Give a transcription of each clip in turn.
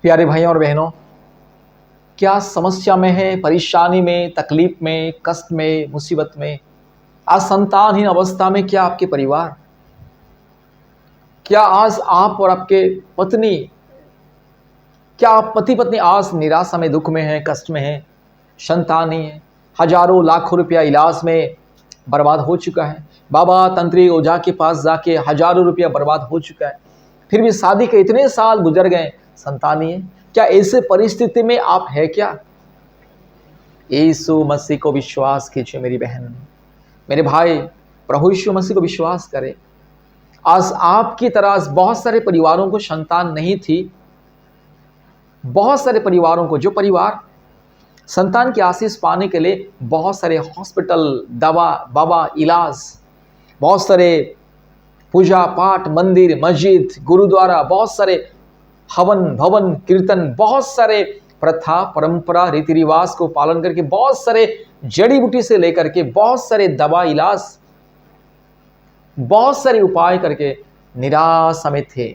प्यारे भाइयों और बहनों, क्या समस्या में है, परेशानी में, तकलीफ में, कष्ट में, मुसीबत में, आज संतानहीन अवस्था में क्या आपके परिवार? क्या आज आप और आपके पत्नी, क्या आप पति पत्नी आज निराशा में, दुख में हैं, कष्ट में हैं, संतान नहीं है, हजारों लाखों रुपया इलाज में बर्बाद हो चुका है, बाबा तंत्रिक ओझा के पास जाके हजारों रुपया बर्बाद हो चुका है, फिर भी शादी के इतने साल गुजर गए, संतान नहीं है। क्या ऐसे परिस्थिति में आप है क्या? यीशु मसीह को विश्वास कीजिए मेरी बहन, मेरे भाई, प्रभु यीशु मसीह को विश्वास करें। आज आपकी तरह बहुत सारे परिवारों को संतान नहीं थी, बहुत सारे परिवारों को, जो परिवार संतान की आशीष पाने के लिए बहुत सारे हॉस्पिटल, दवा, बाबा, इलाज, बहुत सारे पूजा पाठ, मंदिर, मस्जिद, गुरुद्वारा, बहुत सारे हवन भवन, कीर्तन, बहुत सारे प्रथा, परंपरा, रीति रिवाज को पालन करके, बहुत सारे जड़ी बूटी से लेकर के बहुत सारे दवा, इलाज, बहुत सारे उपाय करके निराशा में थे।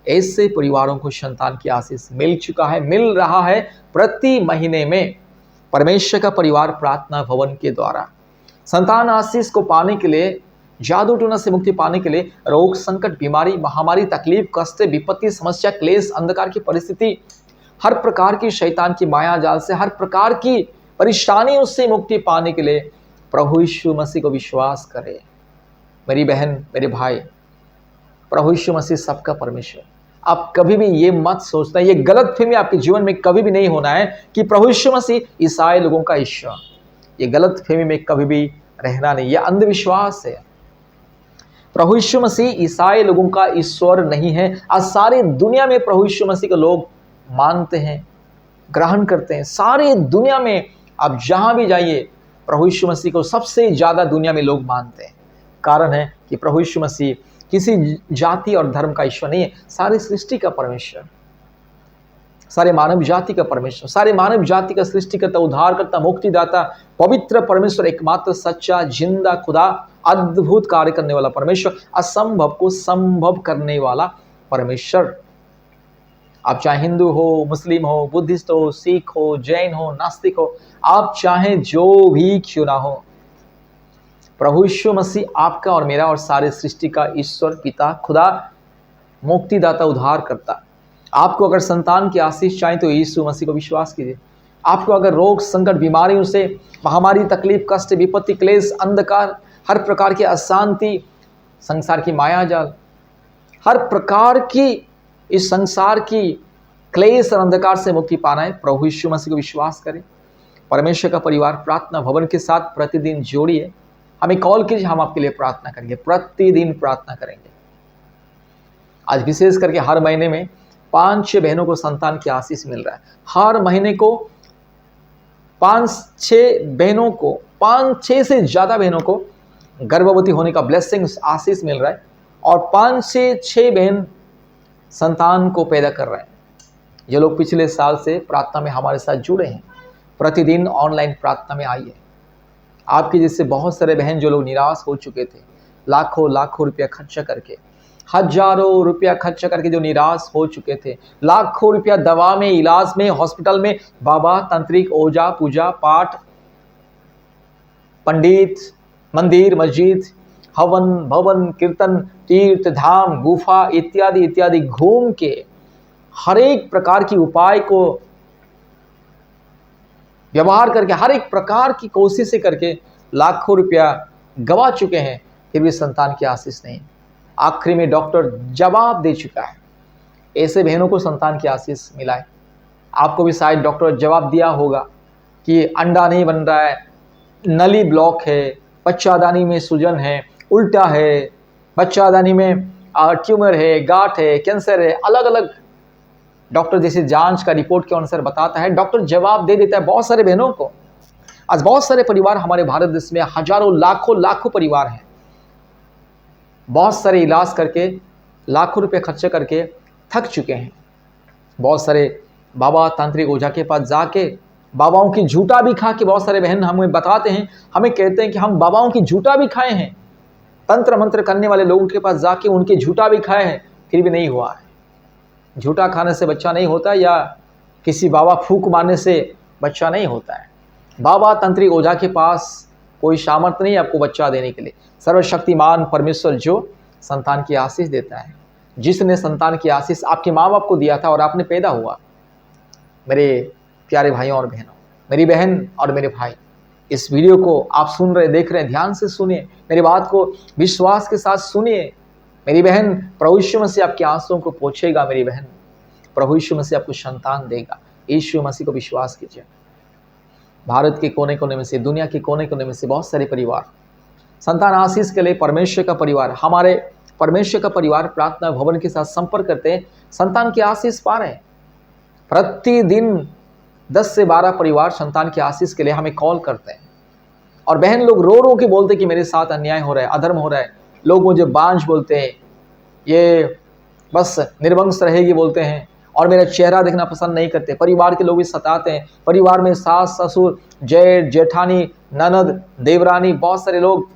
ऐसे परिवारों को संतान की आशीष मिल चुका है, मिल रहा है प्रति महीने में परमेश्वर का परिवार प्रार्थना भवन के द्वारा। संतान आशीष को पाने के लिए, जादू टोना से मुक्ति पाने के लिए, रोग, संकट, बीमारी, महामारी, तकलीफ, कष्ट, विपत्ति, समस्या, क्लेश, अंधकार की परिस्थिति, हर प्रकार की शैतान की माया जाल से, हर प्रकार की परेशानियों से मुक्ति पाने के लिए प्रभु यीशु मसीह को विश्वास करें। मेरी बहन, मेरे भाई, प्रभु यीशु मसीह सबका परमेश्वर। आप कभी भी ये मत सोचना, ये गलत फहमी आपके जीवन में कभी भी नहीं होना है कि प्रभु यीशु मसीह ईसाई लोगों का ईश्वर। ये गलत फहमी में कभी भी रहना नहीं, यह अंधविश्वास है। प्रभु यीशु मसीह ईसाई लोगों का ईश्वर नहीं है। आज सारी दुनिया में प्रभु यीशु मसीह को लोग मानते हैं, ग्रहण करते हैं। सारी दुनिया में आप जहां भी जाइए, प्रभु यीशु मसीह को सबसे ज्यादा दुनिया में लोग मानते हैं। कारण है कि प्रभु यीशु मसीह किसी जाति और धर्म का ईश्वर नहीं है, सारी सृष्टि का परमेश्वर, सारे मानव जाति का परमेश्वर, सारे मानव जाति का सृष्टिकर्ता, उद्धारकर्ता, मुक्तिदाता, पवित्र परमेश्वर, एकमात्र सच्चा जिंदा खुदा, अद्भुत कार्य करने वाला परमेश्वर, असंभव को संभव करने वाला परमेश्वर। आप चाहे हिंदू हो, मुस्लिम हो, बुद्धिस्ट हो, सिख हो, जैन हो, नास्तिक हो, आप चाहे जो भी क्यों ना हो, प्रभु यीशु मसीह आपका और मेरा और सारे सृष्टि का ईश्वर, पिता, खुदा, मुक्तिदाता, उद्धार करता। आपको अगर संतान की आशीष चाहिए तो यीशु मसीह को विश्वास कीजिए। आपको अगर रोग, संकट, बीमारियों से, महामारी, तकलीफ, कष्ट, विपत्ति, क्लेश, अंधकार, हर प्रकार की अशांति, संसार की माया जाल, हर प्रकार की इस संसार की क्लेश और अंधकार से मुक्ति पाना है, प्रभु यीशु मसीह को विश्वास करें। परमेश्वर का परिवार प्रार्थना भवन के साथ प्रतिदिन जोड़िए, हमें कॉल कीजिए, हम आपके लिए प्रार्थना करेंगे, प्रतिदिन प्रार्थना करेंगे। आज विशेष करके हर महीने में 5-6 बहनों को संतान की आशीष मिल रहा है। हर महीने को 5-6 बहनों को, 5-6 से ज्यादा बहनों को गर्भवती होने का ब्लेसिंग, आशीष मिल रहा है, और 5 से 6 बहन संतान को पैदा कर रहे हैं। ये लोग पिछले साल से प्रार्थना में हमारे साथ जुड़े हैं, प्रतिदिन ऑनलाइन प्रार्थना में आइए। आपके जैसे बहुत सारे बहन जो लोग निराश हो चुके थे, लाखों लाखों रुपया खर्चा करके, हजारों रुपया खर्चा करके जो निराश हो चुके थे, लाखों रुपया दवा में, इलाज में, हॉस्पिटल में, बाबा, तांत्रिक, ओझा, पूजा पाठ, पंडित, मंदिर, मस्जिद, हवन भवन, कीर्तन, तीर्थ धाम, गुफा इत्यादि इत्यादि घूम के हर एक प्रकार की उपाय को व्यवहार करके, हर एक प्रकार की कोशिशें करके लाखों रुपया गवा चुके हैं, फिर भी संतान की आशीष नहीं। आखिरी में डॉक्टर जवाब दे चुका है। ऐसे बहनों को संतान की आशीष मिला है। आपको भी शायद डॉक्टर जवाब दिया होगा कि अंडा नहीं बन रहा है, नली ब्लॉक है, बच्चादानी में सूजन है, उल्टा है, बच्चादानी में ट्यूमर है, गांठ है, कैंसर है, अलग अलग डॉक्टर जैसे जांच का रिपोर्ट के अनुसार बताता है, डॉक्टर जवाब दे देता है बहुत सारे बहनों को। आज बहुत सारे परिवार हमारे भारत देश में, हजारों लाखों लाखों परिवार हैं, बहुत सारे इलाज करके, लाखों रुपए खर्चे करके थक चुके हैं। बहुत सारे बाबा, तांत्रिक, ओझा के पास जाके बाबाओं की झूठा भी खा के, बहुत सारे बहन हमें बताते हैं, हमें कहते हैं कि हम बाबाओं की झूठा भी खाए हैं, तंत्र मंत्र करने वाले लोगों के पास जाके उनके झूठा भी खाए हैं, फिर भी नहीं हुआ है। झूठा खाने से बच्चा नहीं होता या किसी बाबा फूंक मारने से बच्चा नहीं होता है। बाबा तंत्रिक ओझा के पास कोई सामर्थ्य नहीं आपको बच्चा देने के लिए। सर्वशक्तिमान परमेश्वर जो संतान की आशीष देता है, जिसने संतान की आशीष आपके माँ बाप को दिया था और आपने पैदा हुआ। मेरे प्यारे भाइयों और बहनों, मेरी बहन और मेरे भाई, इस वीडियो को आप सुन रहे, देख रहे हैं, ध्यान से सुनिए, मेरी बात को विश्वास के साथ सुनिए। मेरी बहन, प्रभु यीशु मसीह आपके आंसुओं को पोंछेगा। मेरी बहन, प्रभु यीशु मसीह आपको संतान देगा। यीशु मसीह को विश्वास कीजिए। भारत के कोने कोने में से, दुनिया के कोने कोने में से बहुत सारे परिवार संतान आशीष के लिए परमेश्वर का परिवार, हमारे परमेश्वर का परिवार प्रार्थना भवन के साथ संपर्क करते हैं, संतान की आशीष पा रहे हैं। प्रतिदिन 10 से 12 परिवार संतान की आशीष के लिए हमें कॉल करते हैं। और बहन लोग रो रो के बोलते कि मेरे साथ अन्याय हो रहा है, अधर्म हो रहा है। लोग मुझे बांझ बोलते हैं, ये बस निर्वंश रहेगी बोलते हैं, और मेरा चेहरा देखना पसंद नहीं करते। परिवार के लोग भी सताते हैं। परिवार में सास ससुर, जेठ जेठानी, ननद, देवरानी, बहुत सारे लोग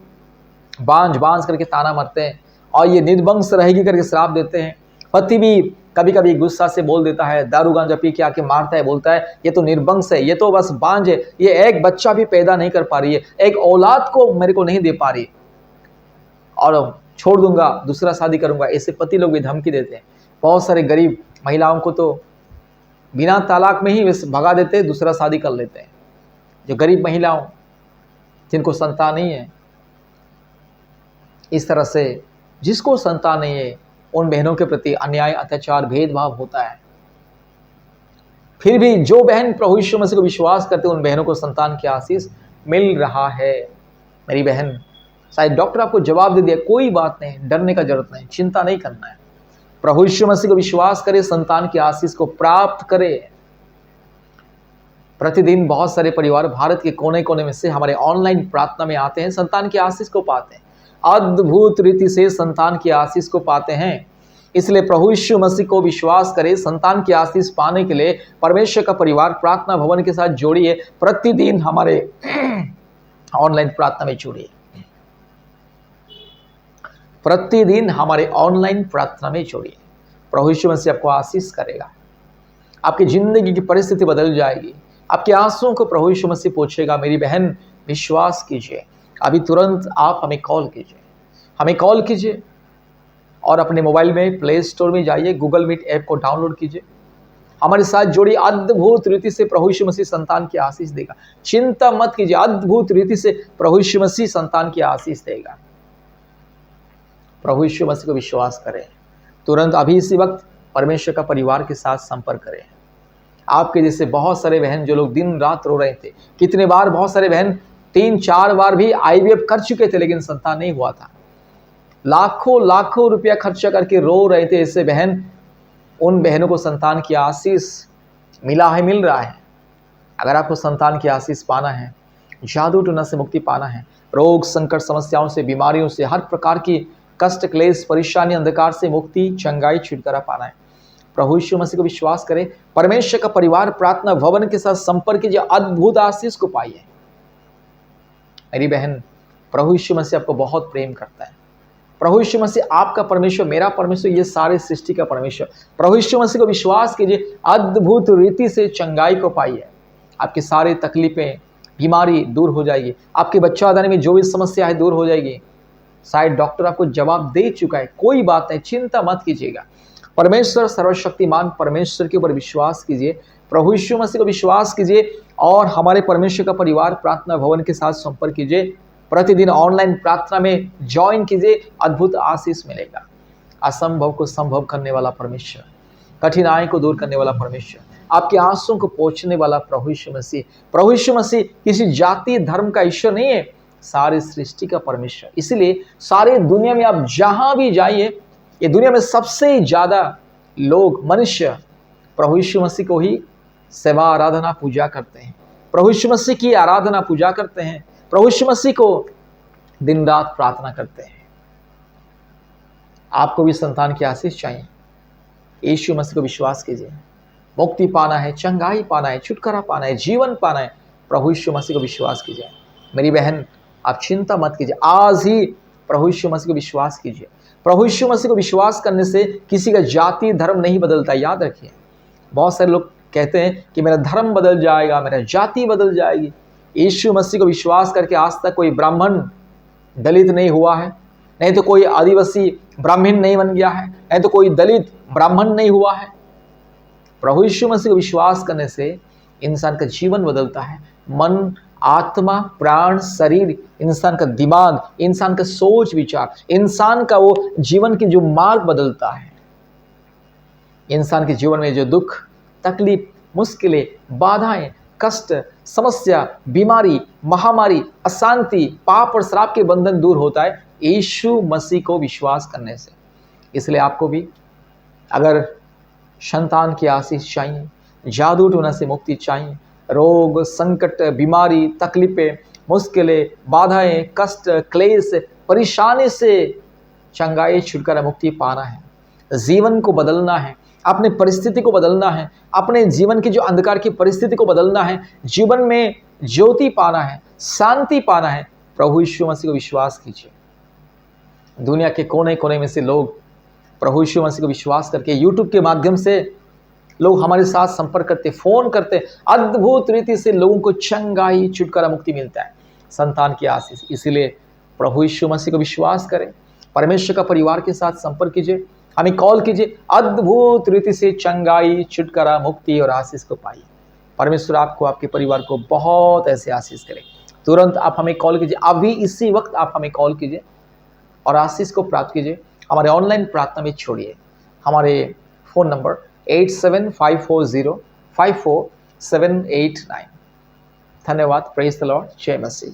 बांझ बांझ करके ताना मारते हैं और ये निर्वंश रहेगी करके श्राप देते हैं। पति भी कभी कभी गुस्सा से बोल देता है, दारू गांजा पी के आके मारता है, बोलता है ये तो निर्वंश है, ये तो बस बांझ है, ये एक बच्चा भी पैदा नहीं कर पा रही है, एक औलाद को मेरे को नहीं दे पा रही और छोड़ दूंगा, दूसरा शादी करूंगा। ऐसे पति लोग भी धमकी देते हैं। बहुत सारे गरीब महिलाओं को तो बिना तलाक में ही भगा देते हैं, दूसरा शादी कर लेते हैं। जो गरीब महिलाओं जिनको संतान नहीं है, इस तरह से जिसको संतान नहीं है, उन बहनों के प्रति अन्याय, अत्याचार, भेदभाव होता है। फिर भी जो बहन प्रभु यीशु मसीह को विश्वास करते हैं, उन बहनों को संतान की आशीष मिल रहा है। मेरी बहन, शायद डॉक्टर आपको जवाब दे दिया, कोई बात नहीं, डरने का जरूरत नहीं, चिंता नहीं करना है। प्रभु यीशु मसीह को विश्वास करें, संतान की आशीष को प्राप्त करें। प्रतिदिन बहुत सारे परिवार भारत के कोने कोने में से हमारे ऑनलाइन प्रार्थना में आते हैं, संतान की आशीष को पाते हैं, अद्भुत रीति से संतान की आशीष को पाते हैं। इसलिए प्रभु यीशु मसीह को विश्वास करें, संतान की आशीष पाने के लिए परमेश्वर का परिवार प्रार्थना भवन के साथ जोड़िए। प्रतिदिन हमारे ऑनलाइन प्रार्थना में जुड़िए। प्रतिदिन हमारे ऑनलाइन प्रार्थना में जोड़िए। प्रभु यीशु मसीह आपको आशीष करेगा। आपकी जिंदगी की परिस्थिति बदल जाएगी। आपके आंसुओं को प्रभु यीशु मसीह पोंछेगा। मेरी बहन, विश्वास कीजिए। अभी तुरंत आप हमें कॉल कीजिए, हमें कॉल कीजिए और अपने मोबाइल में प्ले स्टोर में जाइए, गूगल मीट ऐप को डाउनलोड कीजिए, हमारे साथ जोड़िए। अद्भुत रीति से प्रभु यीशु मसीह संतान की आशीष देगा। चिंता मत कीजिए, अद्भुत रीति से प्रभु यीशु मसीह संतान की आशीष देगा। प्रभु यीशु मसीह को विश्वास करें। तुरंत अभी इसी वक्त परमेश्वर का परिवार के साथ संपर्क करें। आपके जैसे बहुत सारे बहन जो लोग दिन रात रो रहे थे, कितने बार बहुत सारे बहन 3-4 बार भी IVF कर चुके थे लेकिन संतान नहीं हुआ था, लाखों लाखों रुपया खर्चा करके रो रहे थे। ऐसे बहन, उन बहनों को संतान की आशीष मिला है, मिल रहा है। अगर आपको संतान की आशीष पाना है, जादू टोना से मुक्ति पाना है, रोग संकट समस्याओं से, बीमारियों से, हर प्रकार की कष्ट क्लेश परेशानी अंधकार से मुक्ति, चंगाई, छुटकारा पाना है, प्रभु यीशु मसीह को विश्वास करें। परमेश्वर का परिवार प्रार्थना भवन के साथ संपर्क कीजिए, अद्भुत आशीष को पाइए। मेरी बहन, प्रभु यीशु मसीह आपको बहुत प्रेम करता है। प्रभु यीशु मसीह आपका परमेश्वर, मेरा परमेश्वर, ये सारे सृष्टि का परमेश्वर। प्रभु यीशु मसीह को विश्वास कीजिए, अद्भुत रीति से चंगाई को पाइए। आपकी सारी तकलीफें, बीमारी दूर हो जाएगी। आपके बच्चा दाने में जो भी समस्या है दूर हो जाएगी। शायद डॉक्टर आपको जवाब दे चुका है, कोई बात नहीं, चिंता मत कीजिएगा। परमेश्वर, सर्वशक्तिमान परमेश्वर के ऊपर विश्वास कीजिए, प्रभु यीशु मसीह को विश्वास कीजिए और हमारे परमेश्वर का परिवार प्रार्थना भवन के साथ संपर्क कीजिए। प्रतिदिन ऑनलाइन प्रार्थना में ज्वाइन कीजिए, अद्भुत आशीष मिलेगा। असंभव को संभव करने वाला परमेश्वर, कठिनाई को दूर करने वाला परमेश्वर, आपके आंसुओं को पोंछने वाला प्रभु यीशु मसीह। प्रभु यीशु मसीह किसी जाति धर्म का ईश्वर नहीं है, सारे सृष्टि का परमेश्वर। इसलिए सारे दुनिया में आप जहां भी जाइए, ये दुनिया में सबसे ज्यादा लोग, मनुष्य प्रभु यीशु मसीह को ही सेवा, आराधना, पूजा करते हैं। प्रभु यीशु मसीह की आराधना, पूजा करते हैं। प्रभु यीशु मसीह को दिन रात प्रार्थना करते हैं। आपको भी संतान की आशीष चाहिए, यीशु मसीह को विश्वास कीजिए। मुक्ति पाना है, चंगाई पाना है, छुटकारा पाना है, जीवन पाना है, प्रभु यीशु मसीह को विश्वास कीजिए। मेरी बहन, आप चिंता मत कीजिए। आज ही प्रभु यीशु मसीह को विश्वास कीजिए। प्रभु यीशु मसीह को विश्वास करने से किसी का जाति धर्म नहीं बदलता, याद रखिए। बहुत सारे लोग कहते हैं कि मेरा धर्म बदल जाएगा, मेरा जाति बदल जाएगी। यीशु मसीह को विश्वास करके आज तक कोई ब्राह्मण दलित नहीं हुआ है, नहीं तो कोई आदिवासी ब्राह्मण नहीं बन गया है, नहीं तो कोई दलित ब्राह्मण नहीं हुआ है। प्रभु यीशु मसीह को विश्वास करने से इंसान का जीवन बदलता है। मन, आत्मा, प्राण, शरीर, इंसान का दिमाग, इंसान का सोच विचार, इंसान का वो जीवन की जो मार्ग बदलता है। इंसान के जीवन में जो दुख, तकलीफ, मुश्किलें, बाधाएं, कष्ट, समस्या, बीमारी, महामारी, अशांति, पाप और श्राप के बंधन दूर होता है यीशु मसीह को विश्वास करने से। इसलिए आपको भी अगर संतान की आशीष चाहिए, जादू टोना से मुक्ति चाहिए, रोग, संकट, बीमारी, तकलीफें, मुश्किलें, बाधाएं, कष्ट, क्लेश, परेशानी से चंगाई, छुटकारा, मुक्ति पाना है, जीवन को बदलना है, अपने परिस्थिति को बदलना है, अपने जीवन की जो अंधकार की परिस्थिति को बदलना है, जीवन में ज्योति पाना है, शांति पाना है, प्रभु यीशु मसीह को विश्वास कीजिए। दुनिया के कोने कोने में से लोग प्रभु यीशु मसीह को विश्वास करके यूट्यूब के माध्यम से लोग हमारे साथ संपर्क करते, फोन करते, अद्भुत रीति से लोगों को चंगाई, छुटकारा, मुक्ति मिलता है, संतान की आशीष। इसीलिए प्रभु यीशु मसीह को विश्वास करें, परमेश्वर का परिवार के साथ संपर्क कीजिए, हमें कॉल कीजिए, अद्भुत रीति से चंगाई, छुटकारा, मुक्ति और आशीष को पाइए। परमेश्वर आपको, आपके परिवार को बहुत ऐसे आशीष करे। तुरंत आप हमें कॉल कीजिए, अभी इसी वक्त आप हमें कॉल कीजिए और आशीष को प्राप्त कीजिए। हमारे ऑनलाइन प्रार्थना में छोड़िए। हमारे फ़ोन नंबर 8754054789। धन्यवाद। Praise the Lord. जय मसीह।